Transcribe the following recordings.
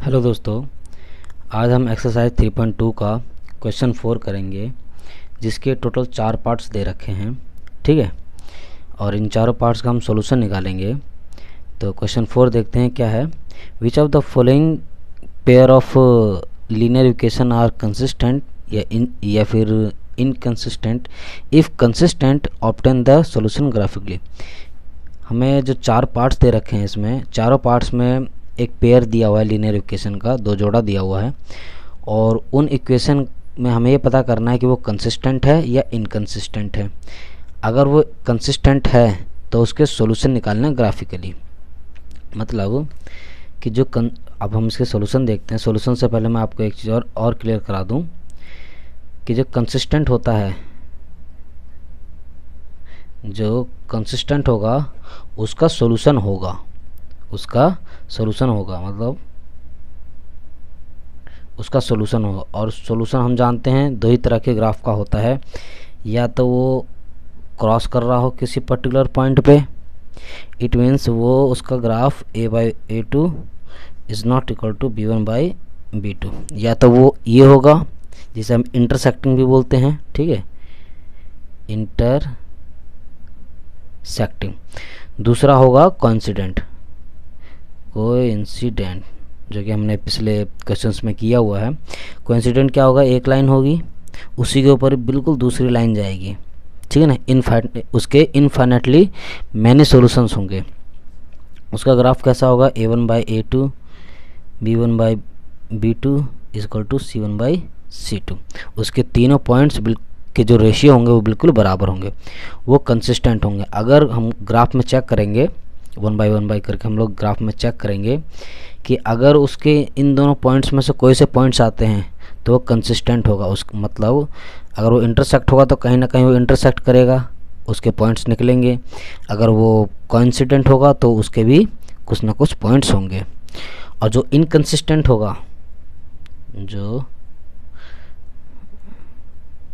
Hello दोस्तों, आज हम एक्सरसाइज 3.2 का क्वेश्चन 4 करेंगे, जिसके टोटल 4 पार्ट्स दे रखे हैं। ठीक है, और इन चारों पार्ट्स का हम सॉल्यूशन निकालेंगे। तो क्वेश्चन 4 देखते हैं क्या है। Which of the following pair of linear equation are consistent या फिर inconsistent. If consistent obtain the solution graphically. हमें जो 4 पार्ट्स दे रखे हैं, इसमें चारों पार्ट्स में एक पेयर दिया हुआ है लीनियर इक्वेशन का, 2 जोड़ा दिया हुआ है, और उन इक्वेशन में हमें ये पता करना है कि वो कंसिस्टेंट है या इनकंसिस्टेंट है। अगर वो कंसिस्टेंट है तो उसके सॉल्यूशन निकालना है ग्राफिकली। मतलब कि अब हम इसके सॉल्यूशन देखते हैं। सॉल्यूशन से पहले मैं आपको एक चीज़ और क्लियर करा दूं कि जो कंसिस्टेंट होगा उसका सॉल्यूशन होगा, मतलब उसका सॉल्यूशन होगा। और सॉल्यूशन हम जानते हैं 2 ही तरह के ग्राफ का होता है, या तो वो क्रॉस कर रहा हो किसी पर्टिकुलर पॉइंट पे, इट मीन्स वो उसका graph a/a2 is not equal to b1/b2, या तो वो ये होगा जिसे हम इंटरसेक्टिंग भी बोलते हैं। ठीक है, इंटरसेक्टिंग। दूसरा होगा कोइंसिडेंट, जो कि हमने पिछले क्वेश्चंस में किया हुआ है। कोइंसिडेंट क्या होगा, एक लाइन होगी, उसी के ऊपर बिल्कुल दूसरी लाइन जाएगी। ठीक है ना, उसके इनफाइनेटली मैनी सॉल्यूशंस होंगे। उसका ग्राफ कैसा होगा, a1/a2 b1/b2 equal to c1/c2। उसके तीनों पॉइंट्स के जो रेशियो होंगे वो बिल्कुल बराबर होंगे, वो कंसिस्टेंट होंगे। अगर हम ग्राफ में चेक करेंगे 1 बाई 1 बाई करके, हम लोग ग्राफ में चेक करेंगे कि अगर उसके इन दोनों पॉइंट्स में से कोई से पॉइंट्स आते हैं तो वो कंसिस्टेंट होगा। मतलब अगर वो इंटरसेक्ट होगा तो कहीं ना कहीं वो इंटरसेक्ट करेगा, उसके पॉइंट्स निकलेंगे। अगर वो कोइंसिडेंट होगा तो उसके भी कुछ ना कुछ पॉइंट्स होंगे। और जो इनकंसिस्टेंट होगा,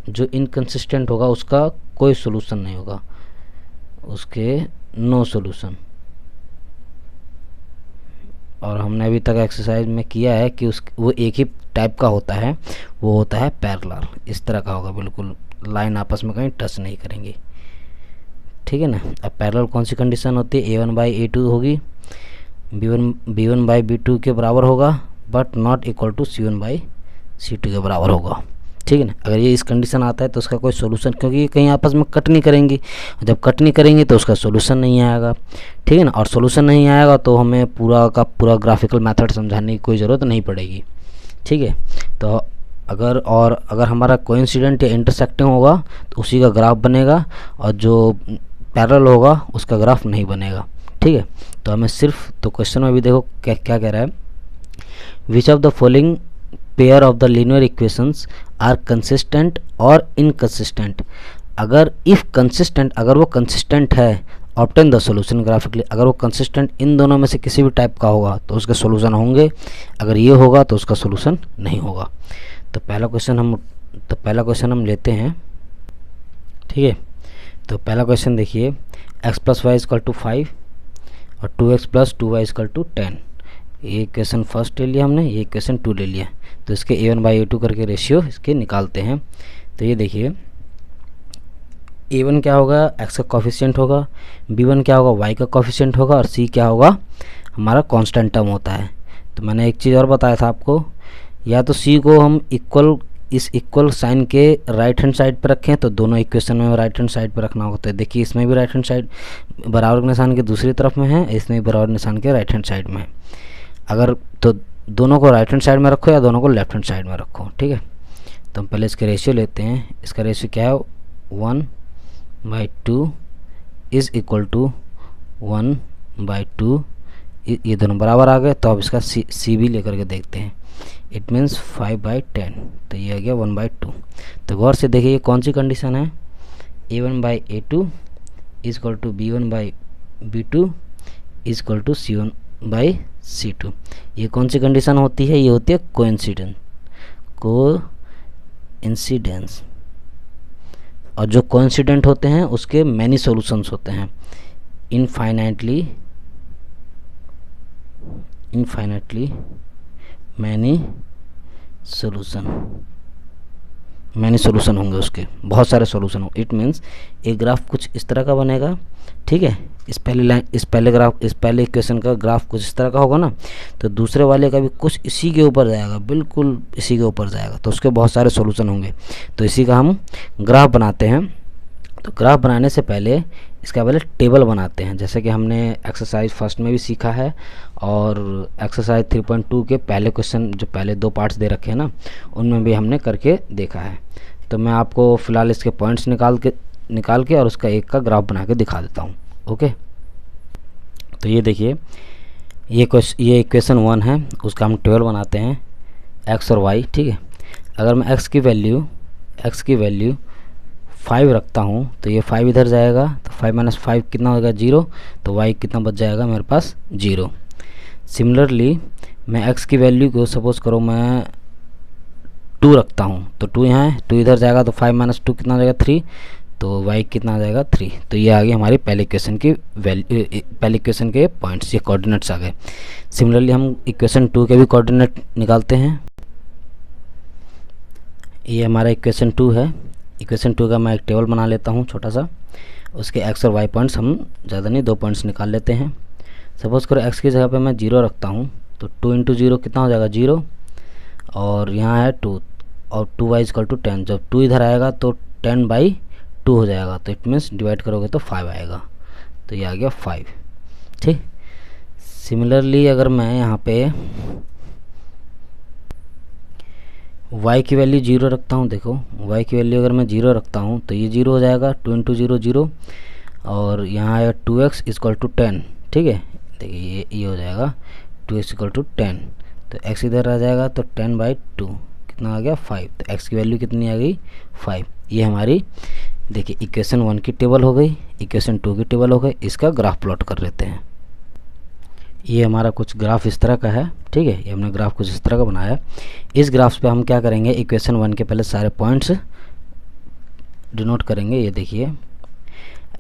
जो इनकंसिस्टेंट होगा उसका कोई सोल्यूशन नहीं होगा, उसके नो सोल्यूशन। और हमने अभी तक एक्सरसाइज में किया है कि वो एक ही टाइप का होता है, वो होता है पैरेलल। इस तरह का होगा, बिल्कुल लाइन आपस में कहीं टच नहीं करेंगे। ठीक है ना। अब पैरेलल कौन सी कंडीशन होती है, a1/a2 होगी, b1/b2 के बराबर होगा, but not equal to c1/c2 के बराबर होगा। ठीक है ना। अगर ये इस कंडीशन आता है तो उसका कोई सोल्यूशन, क्योंकि ये कहीं आपस में कट नहीं करेंगी, जब कट नहीं करेंगी तो उसका सोल्यूशन नहीं आएगा। ठीक है ना। और सोल्यूशन नहीं आएगा तो हमें पूरा का पूरा ग्राफिकल मेथड समझाने की कोई ज़रूरत नहीं पड़ेगी। ठीक है। तो अगर हमारा कोइंसिडेंट या इंटरसेक्टिंग होगा तो उसी का ग्राफ बनेगा, और जो पैरेलल होगा उसका ग्राफ नहीं बनेगा। ठीक है। तो हमें सिर्फ, तो क्वेश्चन में भी देखो क्या क्या कह रहा है, which of the following pair of the linear equations are consistent और इनकंसिस्टेंट। अगर वो कंसिस्टेंट है, ऑब्टेन द सॉल्यूशन ग्राफिकली। अगर वो कंसिस्टेंट इन दोनों में से किसी भी टाइप का होगा तो उसके सॉल्यूशन होंगे, अगर ये होगा तो उसका सॉल्यूशन नहीं होगा। तो पहला क्वेश्चन हम लेते हैं। ठीक है। तो पहला क्वेश्चन देखिए, x + y = 5 और 2x + 2y = 10। ये क्वेश्चन फर्स्ट ले लिया हमने, ये क्वेश्चन 2 ले लिया। तो इसके a1/a2 करके रेशियो इसके निकालते हैं। तो ये देखिए, a1 क्या होगा, x का कोफिशिएंट होगा, b1 क्या होगा, y का कोफिशिएंट होगा, और c क्या होगा, हमारा कांस्टेंट टर्म होता है। तो मैंने एक चीज़ और बताया था आपको, या तो c को हम इस इक्वल साइन के राइट हैंड साइड पर रखें, तो दोनों इक्वेशन में राइट हैंड साइड पर रखना होता है। देखिए, इसमें भी राइट हैंड साइड बराबर निशान के दूसरी तरफ में है, इसमें भी बराबर निशान के राइट हैंड साइड में है। अगर तो दोनों को राइट हैंड साइड में रखो या दोनों को लेफ्ट हैंड साइड में रखो। ठीक है। तो हम पहले इसके रेशियो लेते हैं। इसका रेशियो क्या है, 1/2 इज़ इक्वल टू 1/2। ये दोनों बराबर आ गए। तो अब इसका सी भी लेकर के देखते हैं। इट मीन्स 5/10, तो ये आ गया 1/2। तो गौर से देखिए, ये कौन सी कंडीशन है, a1/a2 is equal to b1/b2 is equal to c1/c2। ये कौन सी कंडीशन होती है, ये होती है कोइंसिडेंस। और जो कोइंसिडेंट होते हैं उसके मैनी सॉल्यूशंस होते हैं, इनफाइनाइटली मैनी सोल्यूशन होंगे, उसके बहुत सारे सोल्यूशन हो। इट मीन्स एक ग्राफ कुछ इस तरह का बनेगा, ठीक है, इस पहले इक्वेशन का ग्राफ कुछ इस तरह का होगा ना, तो दूसरे वाले का भी कुछ इसी के ऊपर जाएगा, बिल्कुल इसी के ऊपर जाएगा, तो उसके बहुत सारे सोल्यूशन होंगे। तो इसी का हम ग्राफ बनाते हैं। तो ग्राफ बनाने से पहले इसका पहले टेबल बनाते हैं, जैसे कि हमने एक्सरसाइज फर्स्ट में भी सीखा है, और एक्सरसाइज 3.2 के पहले क्वेश्चन जो पहले 2 पार्ट्स दे रखे हैं ना, उनमें भी हमने करके देखा है। तो मैं आपको फ़िलहाल इसके पॉइंट्स निकाल के और उसका एक का ग्राफ बना के दिखा देता हूँ। ओके, तो ये देखिए, ये इक्वेशन 1 है, उसका हम टेबल बनाते हैं एक्स और वाई, ठीक है। अगर मैं एक्स की वैल्यू 5 रखता हूँ तो ये 5 इधर जाएगा, तो 5 - 5 कितना होगा 0, तो y कितना बच जाएगा मेरे पास 0। सिमिलरली मैं x की वैल्यू को सपोज़ करो मैं 2 रखता हूँ, तो 2 यहाँ है, 2 इधर जाएगा, तो 5 - 2 कितना हो जाएगा 3, तो y कितना आ जाएगा 3। तो ये आ गई हमारी पहले इक्वेशन के पॉइंट्स, ये कोऑर्डिनेट्स आ गए। सिमिलरली हम इक्वेशन 2 के भी कोऑर्डिनेट निकालते हैं। ये हमारा इक्वेशन 2 है। इक्वेशन 2 का मैं एक टेबल बना लेता हूँ छोटा सा, उसके x और y पॉइंट्स हम ज़्यादा नहीं 2 पॉइंट्स निकाल लेते हैं। सपोज़ करो x की जगह पे मैं 0 रखता हूँ, तो 2 × 0 कितना हो जाएगा 0, और यहाँ है 2, और 2y = 10। जब 2 इधर आएगा तो 10/2 हो जाएगा, तो इट मीन्स डिवाइड करोगे तो 5 आएगा, तो ये आ गया 5, ठीक। सिमिलरली अगर मैं यहाँ पे y की वैल्यू 0 रखता हूँ, देखो y की वैल्यू अगर मैं 0 रखता हूँ तो ये 0 हो जाएगा, 2 × 0 0, और यहाँ है 2x = 10, ठीक है। देखिए ये हो जाएगा 2x = 10, तो x इधर आ जाएगा, तो 10/2 कितना आ गया 5, तो x की वैल्यू कितनी आ गई 5। ये हमारी देखिए इक्वेशन 1 की टेबल हो गई, इक्वेशन 2 की टेबल हो गई। इसका ग्राफ प्लॉट कर लेते हैं। ये हमारा कुछ ग्राफ इस तरह का है, ठीक है, ये हमने ग्राफ कुछ इस तरह का बनाया। इस ग्राफ पे हम क्या करेंगे, इक्वेशन 1 के पहले सारे पॉइंट्स डिनोट करेंगे। ये देखिए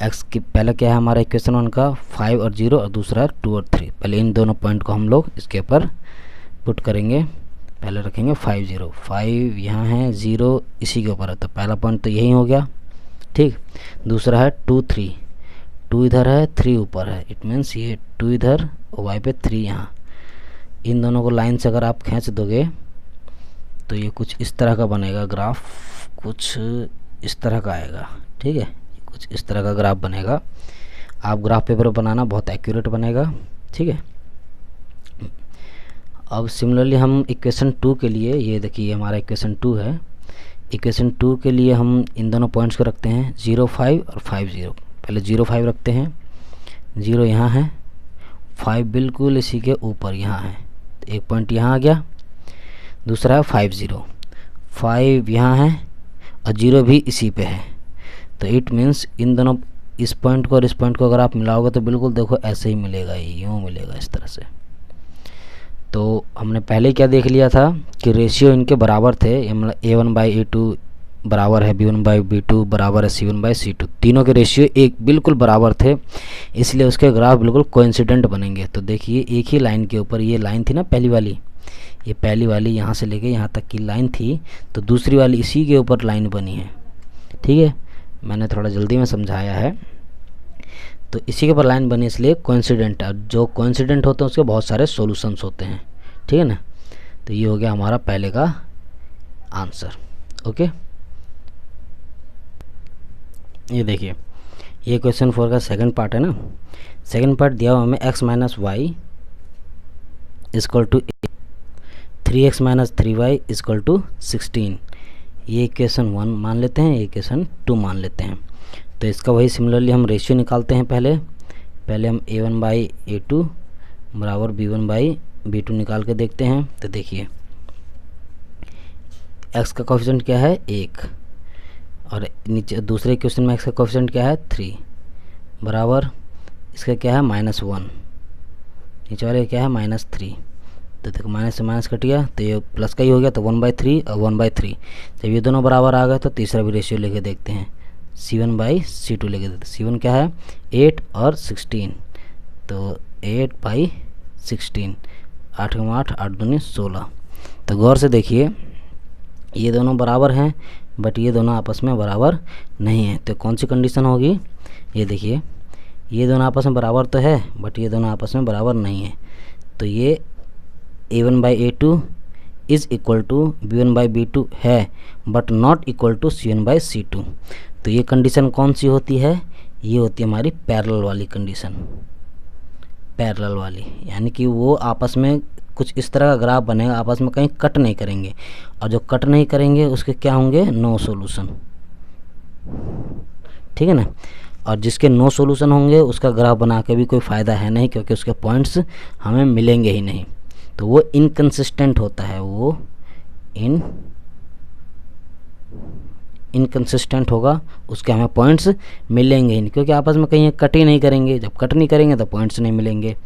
x की पहले क्या है हमारा इक्वेशन 1 का 5 और 0, और दूसरा है 2 और 3। पहले इन दोनों पॉइंट को हम लोग इसके ऊपर पुट करेंगे। पहले रखेंगे 5 0, 5 यहाँ है, 0 इसी के ऊपर है, तो पहला पॉइंट तो यही हो गया, ठीक। दूसरा है 2 3, 2 इधर है, 3 ऊपर है, इट मीन्स ये 2 इधर और y पे 3 यहाँ। इन दोनों को लाइन से अगर आप खींच दोगे तो ये कुछ इस तरह का बनेगा ग्राफ, कुछ इस तरह का आएगा, ठीक है, कुछ इस तरह का ग्राफ बनेगा। आप ग्राफ पेपर बनाना बहुत एक्यूरेट बनेगा, ठीक है। अब सिमिलरली हम इक्वेशन 2 के लिए, ये देखिए हमारा इक्वेशन 2 है, इक्वेशन 2 के लिए हम इन दोनों पॉइंट्स को रखते हैं 0 5 और 5 0। पहले 0 5 रखते हैं, 0 यहाँ है, 5 बिल्कुल इसी के ऊपर यहाँ है, तो एक पॉइंट यहाँ आ गया। दूसरा है 5 0, 5 यहाँ है और 0 भी इसी पे है, तो इट मीन्स इन दोनों इस पॉइंट को और इस पॉइंट को अगर आप मिलाओगे तो बिल्कुल देखो ऐसे ही मिलेगा, यूँ मिलेगा इस तरह से। तो हमने पहले क्या देख लिया था कि रेशियो इनके बराबर थे, मतलब A1/A2 बराबर है B1/B2 बराबर है C1/C2, तीनों के रेशियो एक बिल्कुल बराबर थे, इसलिए उसके ग्राफ बिल्कुल कोइंसिडेंट बनेंगे। तो देखिए एक ही लाइन के ऊपर, ये लाइन थी ना पहली वाली, ये पहली वाली यहाँ से लेके यहाँ तक की लाइन थी, तो दूसरी वाली इसी के ऊपर लाइन बनी है, ठीक है। मैंने थोड़ा जल्दी में समझाया है, तो इसी के ऊपर लाइन बनी इसलिए कोइंसिडेंट है। जो कोइंसिडेंट होते हैं उसके बहुत सारे सॉल्यूशंस होते हैं, ठीक है ना। तो ये हो गया हमारा पहले का आंसर। ओके, ये देखिए ये क्वेश्चन 4 का सेकंड पार्ट है ना। सेकंड पार्ट दिया हुआ हमें x - y = 3x - 3y = 16। ये इक्वेशन 1 मान लेते हैं, ये इक्वेशन 2 मान लेते हैं। तो इसका वही सिमिलरली हम रेशियो निकालते हैं। पहले हम A1/A2 बराबर B1/B2 निकाल के देखते हैं। तो देखिए x का कोफिशिएंट क्या है 1, और नीचे दूसरे क्वेश्चन में x का कोफिशिएंट क्या है 3 बराबर इसका क्या है -1, नीचे वाले क्या है -3। तो देखो माइनस से माइनस कट गया तो ये प्लस का ही हो गया, तो 1/3 और 1/3। जब ये दोनों बराबर आ गए तो तीसरा भी रेशियो लेके देखते हैं, C1/C2 लेके देखते हैं। C1 क्या है 8 और 16, तो 8/16, 8 × 8 8 दूनी 16। तो गौर से देखिए, ये दोनों बराबर हैं बट ये दोनों आपस में बराबर नहीं है। तो कौन सी कंडीशन होगी, ये देखिए, ये दोनों आपस में बराबर तो है बट ये दोनों आपस में बराबर नहीं है। तो ये a1/a2 is equal to b1/b2 है but not equal to c1/c2। तो ये कंडीशन कौन सी होती है, ये होती है हमारी पैरेलल वाली कंडीशन, पैरेलल वाली, यानी कि वो आपस में कुछ इस तरह का ग्राफ बनेगा, आपस में कहीं कट नहीं करेंगे, और जो कट नहीं करेंगे उसके क्या होंगे, नो सॉल्यूशन, ठीक है ना। और जिसके नो सॉल्यूशन होंगे उसका ग्राफ बना के भी कोई फ़ायदा है नहीं, क्योंकि उसके पॉइंट्स हमें मिलेंगे ही नहीं। तो वो इनकंसिस्टेंट होता है, वो इनकंसिस्टेंट होगा, उसके हमें पॉइंट्स मिलेंगे ही नहीं, क्योंकि आपस में कहीं कट ही नहीं करेंगे। जब कट नहीं करेंगे तो पॉइंट्स नहीं मिलेंगे,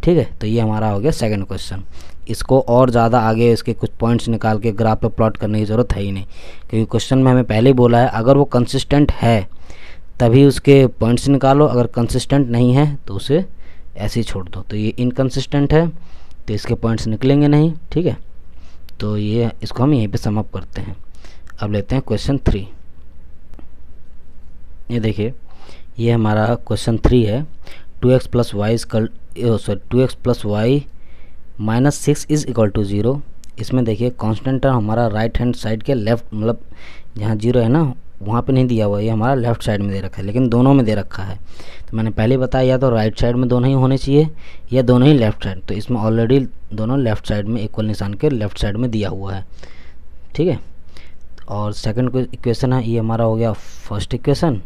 ठीक है। तो ये हमारा हो गया सेकंड क्वेश्चन। इसको और ज़्यादा आगे इसके कुछ पॉइंट्स निकाल के ग्राफ पे प्लॉट करने की ज़रूरत है ही नहीं, क्योंकि क्वेश्चन में हमें पहले ही बोला है अगर वो कंसिस्टेंट है तभी उसके पॉइंट्स निकालो, अगर कंसिस्टेंट नहीं है तो उसे ऐसे ही छोड़ दो। तो ये इनकंसिस्टेंट है तो इसके पॉइंट्स निकलेंगे नहीं, ठीक है। तो ये इसको हम यहीं पे सम अप करते हैं। अब लेते हैं क्वेश्चन 3। ये देखिए, ये हमारा क्वेश्चन 3 है। 2x + y minus 6 is equal to 0। इसमें देखिए कांस्टेंट टर्म हमारा राइट हैंड साइड के लेफ्ट, मतलब जहाँ 0 है ना वहाँ पे नहीं दिया हुआ, ये हमारा लेफ़्ट साइड में दे रखा है, लेकिन दोनों में दे रखा है। तो मैंने पहले बताया या तो राइट साइड में दोनों ही होने चाहिए या दोनों ही लेफ़्ट साइड। तो इसमें ऑलरेडी दोनों लेफ़्ट साइड में इक्वल निशान के लेफ़्ट साइड में दिया हुआ है, ठीक है। और सेकंड इक्वेशन है, ये हमारा हो गया फर्स्ट इक्वेशन,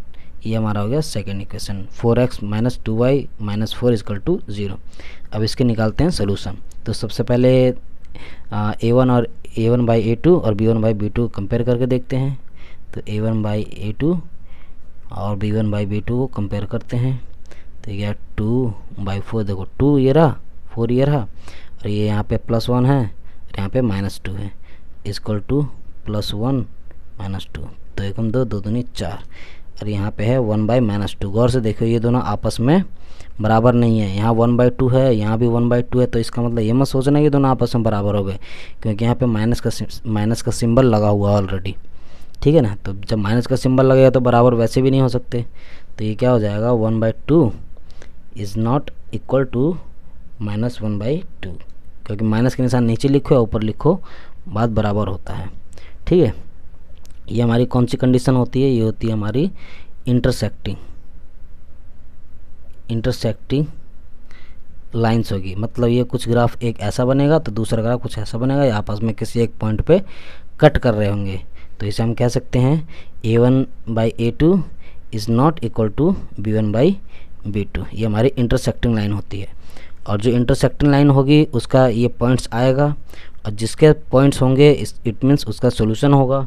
ये हमारा हो गया सेकंड इक्वेशन। 4x - 2y - 4 = 0। अब इसके निकालते हैं सोल्यूशन। तो सबसे पहले a1/a2 और b1/b2 कंपेयर करके देखते हैं। तो a1/a2 और b1/b2 को कंपेयर करते हैं। तो यह 2/4, देखो 2 ये रहा, 4 ये रहा, और ये यहाँ पे +1 है और यहाँ पे -2 है, इक्वल टू +1 - 2। तो 1 2 2 दूनी 4, और यहाँ पे है 1/-2। गौर से देखो ये दोनों आपस में बराबर नहीं है, यहाँ 1/2 है, यहाँ भी 1/2 है। तो इसका मतलब ये मत सोचना कि दोनों आपस में बराबर हो गए, क्योंकि यहाँ पे माइनस का सिंबल लगा हुआ है ऑलरेडी, ठीक है ना। तो जब माइनस का सिंबल लगेगा तो बराबर वैसे भी नहीं हो सकते। तो ये क्या हो जाएगा, 1/2 इज़ नॉट इक्वल टू -1/2, क्योंकि माइनस के निशान नीचे लिखो या ऊपर लिखो बात बराबर होता है, ठीक है। ये हमारी कौन सी कंडीशन होती है, ये होती है हमारी इंटरसेक्टिंग लाइंस होगी। मतलब ये कुछ ग्राफ एक ऐसा बनेगा तो दूसरा ग्राफ कुछ ऐसा बनेगा, या आपस में किसी एक पॉइंट पे कट कर रहे होंगे। तो इसे हम कह सकते हैं a1/a2 is not equal to b1/b2। ये हमारी इंटरसेक्टिंग लाइन होती है, और जो इंटरसेक्टिंग लाइन होगी उसका ये पॉइंट्स आएगा, और जिसके पॉइंट्स होंगे इट मीन्स उसका सोल्यूशन होगा,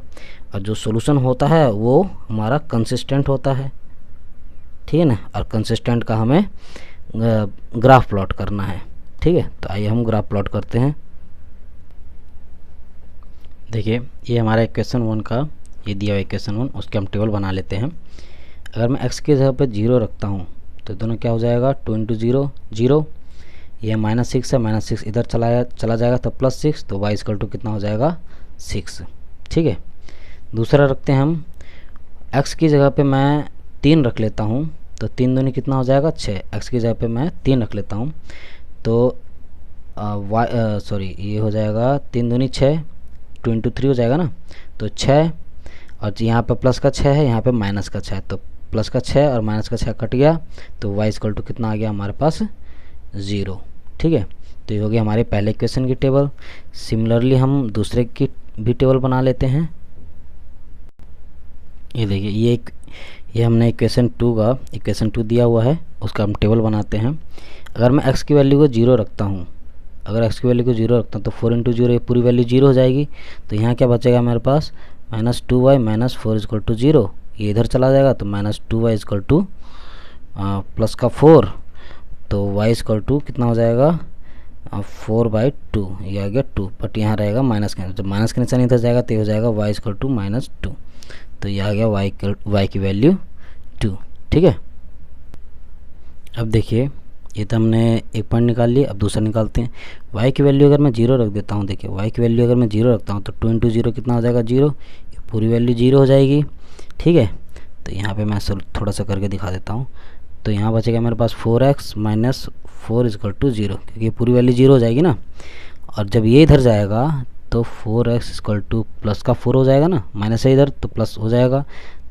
और जो सोल्यूशन होता है वो हमारा कंसिस्टेंट होता है, ठीक है ना। और कंसिस्टेंट का हमें ग्राफ प्लॉट करना है, ठीक है। तो आइए हम ग्राफ प्लॉट करते हैं। देखिए, ये हमारा इक्वेशन 1 का ये दिया हुआ इक्वेशन 1, उसके हम टेबल बना लेते हैं। अगर मैं x की जगह पे 0 रखता हूँ तो दोनों क्या हो जाएगा, 2 × 0 0, ये -6 है, -6 इधर चला जाएगा तो +6, तो y = कितना हो जाएगा 6, ठीक है। दूसरा रखते हैं हम, x की जगह पे मैं 3 रख लेता हूँ, तो 3 दूनी कितना हो जाएगा 6, x की जगह पे मैं 3 रख लेता हूँ तो ये हो जाएगा 3 दूनी 6, 2 × 3 हो जाएगा ना, तो 6, और यहाँ पे प्लस का 6 है, यहाँ पे माइनस का 6, तो प्लस का 6 और माइनस का 6 कट गया, तो y = कितना आ गया हमारे पास 0, ठीक है। तो ये हो गया हमारे पहले इक्वेशन की टेबल। सिमिलरली हम दूसरे की भी टेबल बना लेते हैं। ये देखिए, ये हमने इक्वेशन 2 दिया हुआ है, उसका हम टेबल बनाते हैं। अगर मैं x की वैल्यू को 0 रखता हूँ, तो 4 × 0 ये पूरी वैल्यू 0 हो जाएगी। तो यहाँ क्या बचेगा मेरे पास, -2y - 4 = 0, ये इधर चला जाएगा, तो -2y = प्लस का 4, तो y = कितना हो जाएगा 4/2, ये आ गया 2, बट यहाँ रहेगा माइनस का, जब माइनस का निशान इधर जाएगा तो ये हो जाएगा y = -2, तो ये आ गया y की वैल्यू 2, ठीक है। अब देखिए, ये तो हमने एक पॉइंट निकाल लिया। अब दूसरा निकालते हैं। y की वैल्यू अगर मैं 0 रख देता हूँ, देखिए y की वैल्यू अगर मैं 0 रखता हूँ तो 2 इंटू 0 कितना हो जाएगा 0, पूरी वैल्यू 0 हो जाएगी। ठीक है, तो यहाँ पे मैं थोड़ा सा करके दिखा देता हूँ। तो यहाँ बचेगा मेरे पास 4x माइनस 4 इजकल टू 0, क्योंकि पूरी वैल्यू 0 हो जाएगी ना। और जब ये इधर जाएगा तो 4x इजकल टू प्लस का 4 हो जाएगा ना, माइनस है इधर तो प्लस हो जाएगा।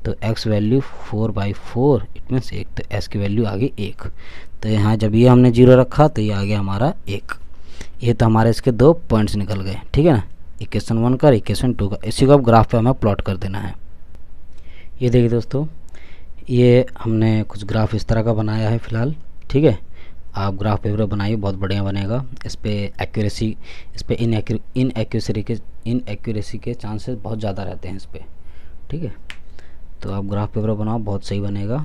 तो x वैल्यू 4/4 इट मीन्स 1, तो s की वैल्यू आ गई 1। तो यहाँ जब ये हमने 0 रखा तो ये आ गया हमारा 1। ये तो हमारे इसके 2 पॉइंट्स निकल गए। ठीक है ना, इक्वेशन 1 का, इक्वेशन 2 का। इसी को अब ग्राफ पे हमें प्लॉट कर देना है। ये देखिए दोस्तों, ये हमने कुछ ग्राफ इस तरह का बनाया है फ़िलहाल। ठीक है, आप ग्राफ पेपर बनाइए, बहुत बढ़िया बनेगा। इस पर एक्यूरेसी, इस पर इनएक्यूरेसी के चांसेस बहुत ज़्यादा रहते हैं इस पर। ठीक है, तो आप ग्राफ पेपर बनाओ, बहुत सही बनेगा।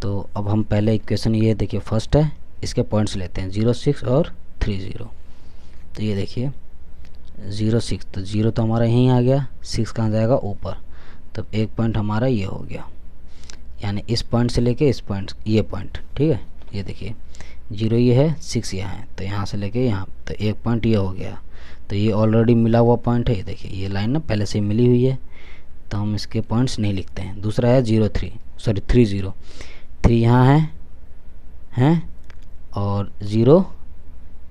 तो अब हम पहले इक्वेशन, ये देखिए फर्स्ट है, इसके पॉइंट्स लेते हैं 0, 6 और 3, 0। तो ये देखिए 0, 6, तो 0 तो हमारा यहीं आ गया, 6 कहाँ जाएगा ऊपर, तब एक पॉइंट हमारा ये हो गया, यानी इस पॉइंट से लेके इस पॉइंट, ये पॉइंट। ठीक है, ये देखिए 0 ये है, 6 यहाँ है, तो यहाँ से लेके यहाँ, तो एक पॉइंट ये हो गया। तो ये ऑलरेडी मिला हुआ पॉइंट है। ये देखिए ये लाइन ना पहले से ही मिली हुई है, तो हम इसके पॉइंट्स नहीं लिखते हैं। दूसरा है 0, 3, सॉरी 3, 0, 3 यहाँ है और 0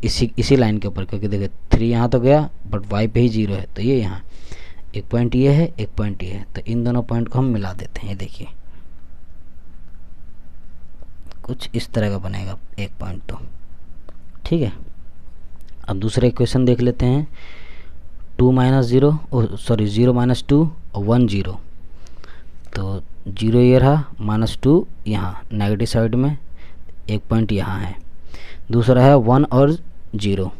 इसी लाइन के ऊपर, क्योंकि देखिए 3 यहाँ तो गया बट y पे ही 0 है, तो ये यहाँ एक पॉइंट ये है, एक पॉइंट ये है, तो इन दोनों पॉइंट को हम मिला देते हैं। ये देखिए कुछ इस तरह का बनेगा एक पॉइंट तो। ठीक है, अब दूसरा इक्वेशन देख लेते हैं। 2 माइनस 0, सॉरी 0 माइनस 2 और 1 0, तो 0 ये रहा, -2 यहाँ नेगेटिव साइड में, एक पॉइंट यहाँ है। दूसरा है 1 और 0,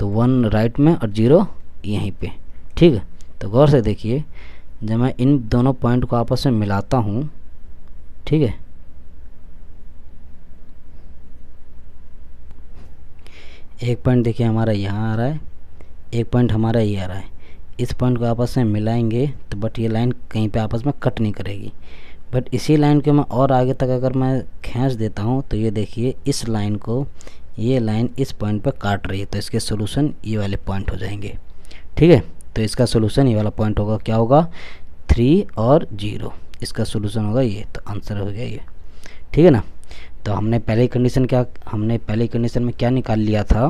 तो 1 राइट में और 0 यहीं पे। ठीक है, तो गौर से देखिए, जब मैं इन दोनों पॉइंट को आपस में मिलाता हूँ, ठीक है, एक पॉइंट देखिए हमारा यहाँ आ रहा है, एक पॉइंट हमारा ये आ रहा है। इस पॉइंट को आपस में मिलाएंगे तो बट ये लाइन कहीं पे आपस में कट नहीं करेगी, बट इसी लाइन के मैं और आगे तक अगर मैं खींच देता हूँ तो ये देखिए इस लाइन को, ये लाइन इस पॉइंट पे काट रही है, तो इसके सोल्यूशन ये वाले पॉइंट हो जाएंगे। ठीक है, तो इसका सोल्यूशन ये वाला पॉइंट होगा, क्या होगा 3 और 0, इसका सोल्यूशन होगा ये, तो आंसर हो गया ये। ठीक है ना, तो हमने पहले कंडीशन में क्या निकाल लिया था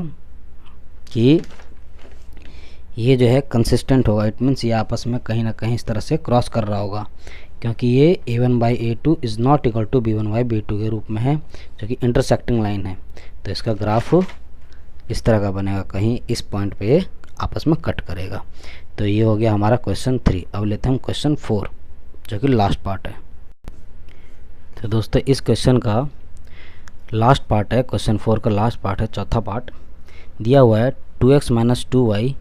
कि ये जो है कंसिस्टेंट होगा, इट मीन्स ये आपस में कहीं ना कहीं इस तरह से क्रॉस कर रहा होगा, क्योंकि ये a1/a2 is not equal to b1/b2 के रूप में है, जो कि इंटरसेक्टिंग लाइन है। तो इसका ग्राफ इस तरह का बनेगा, कहीं इस पॉइंट पे आपस में कट करेगा। तो ये हो गया हमारा क्वेश्चन 3। अब लेते हैं हम क्वेश्चन 4, जो कि लास्ट पार्ट है। तो दोस्तों इस क्वेश्चन का लास्ट पार्ट है, क्वेश्चन 4 का लास्ट पार्ट है, चौथा पार्ट दिया हुआ है 2x minus 2y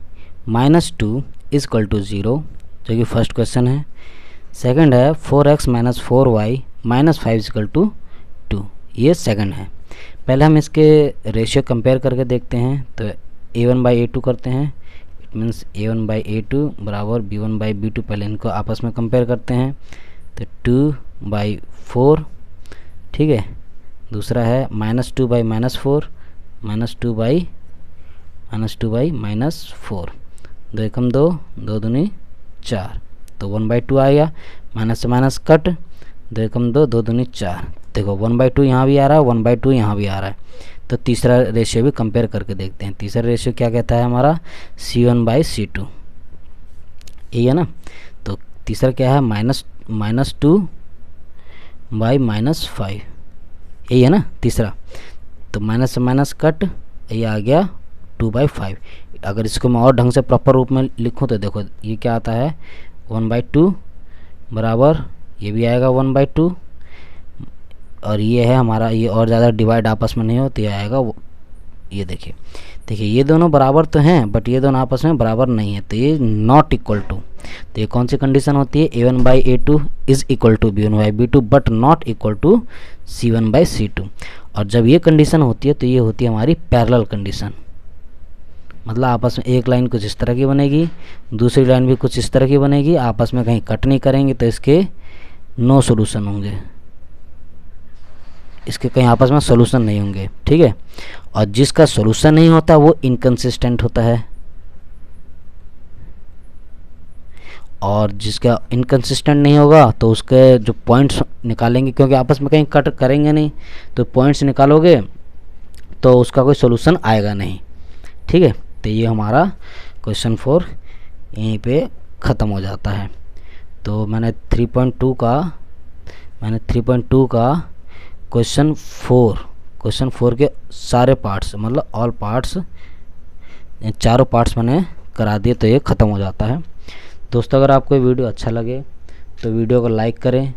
minus 2 is equal to 0, जो कि फर्स्ट क्वेश्चन है। सेकंड है 4x minus 4y minus 5 is equal to 2, ये सेकंड है। पहले हम इसके रेशियो कंपेयर करके देखते हैं, तो a1/a2 करते हैं, इट मीन्स a1/a2 बराबर b1/b2, पहले इनको आपस में कंपेयर करते हैं, तो 2/4। ठीक है, दूसरा है -2/-4, -2/-4, 2 एकम 2, 2 दूनी 4, तो 1/2 आ गया, माइनस से माइनस कट, 2 एकम 2, 2 दूनी 4। देखो 1/2 यहाँ भी आ रहा है, 1/2 यहाँ भी आ रहा है। तो तीसरा रेशियो भी कंपेयर करके देखते हैं। तीसरा रेशियो क्या कहता है हमारा, C1/C2, ये है ना। तो तीसरा क्या है, -2/-5, यही है ना तीसरा। तो माइनस से माइनस कट, ये आ गया 2/5। अगर इसको मैं और ढंग से प्रॉपर रूप में लिखूं तो देखो ये क्या आता है, 1/2 बराबर, ये भी आएगा 1/2, और ये है हमारा, ये और ज़्यादा डिवाइड आपस में नहीं हो तो ये आएगा, ये देखिए ये दोनों बराबर तो हैं बट ये दोनों आपस में बराबर नहीं है, तो ये नॉट इक्वल टू। तो ये कौन सी कंडीशन होती है, a1/a2 is equal to b1/b2 but not equal to c1/c2। और जब ये कंडीशन होती है तो ये होती है हमारी पैरेलल कंडीशन, मतलब आपस में एक लाइन कुछ इस तरह की बनेगी, दूसरी लाइन भी कुछ इस तरह की बनेगी, आपस में कहीं कट नहीं करेंगे, तो इसके नो सोल्यूशन होंगे। इसके कहीं आपस में सॉल्यूशन नहीं होंगे, ठीक है। और जिसका सॉल्यूशन नहीं होता वो इनकंसिस्टेंट होता है, और जिसका इनकंसिस्टेंट नहीं होगा तो उसके जो पॉइंट्स निकालेंगे, क्योंकि आपस में कहीं कट करेंगे नहीं, तो पॉइंट्स निकालोगे तो उसका कोई सॉल्यूशन आएगा नहीं, ठीक है। तो ये हमारा क्वेश्चन 4 यहीं पे ख़त्म हो जाता है। तो मैंने 3.2 का क्वेश्चन 4 के सारे पार्ट्स, मतलब ऑल पार्ट्स, चारों पार्ट्स मैंने करा दिए, तो ये ख़त्म हो जाता है। दोस्तों अगर आपको ये वीडियो अच्छा लगे तो वीडियो को लाइक करें,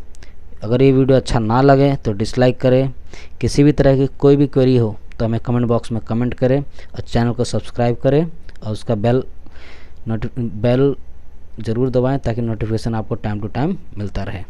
अगर ये वीडियो अच्छा ना लगे तो डिसलाइक करें। किसी भी तरह की कोई भी क्वेरी हो तो हमें कमेंट बॉक्स में कमेंट करें, और चैनल को सब्सक्राइब करें, और उसका बेल ज़रूर दबाएं ताकि नोटिफिकेशन आपको टाइम टू टाइम मिलता रहे।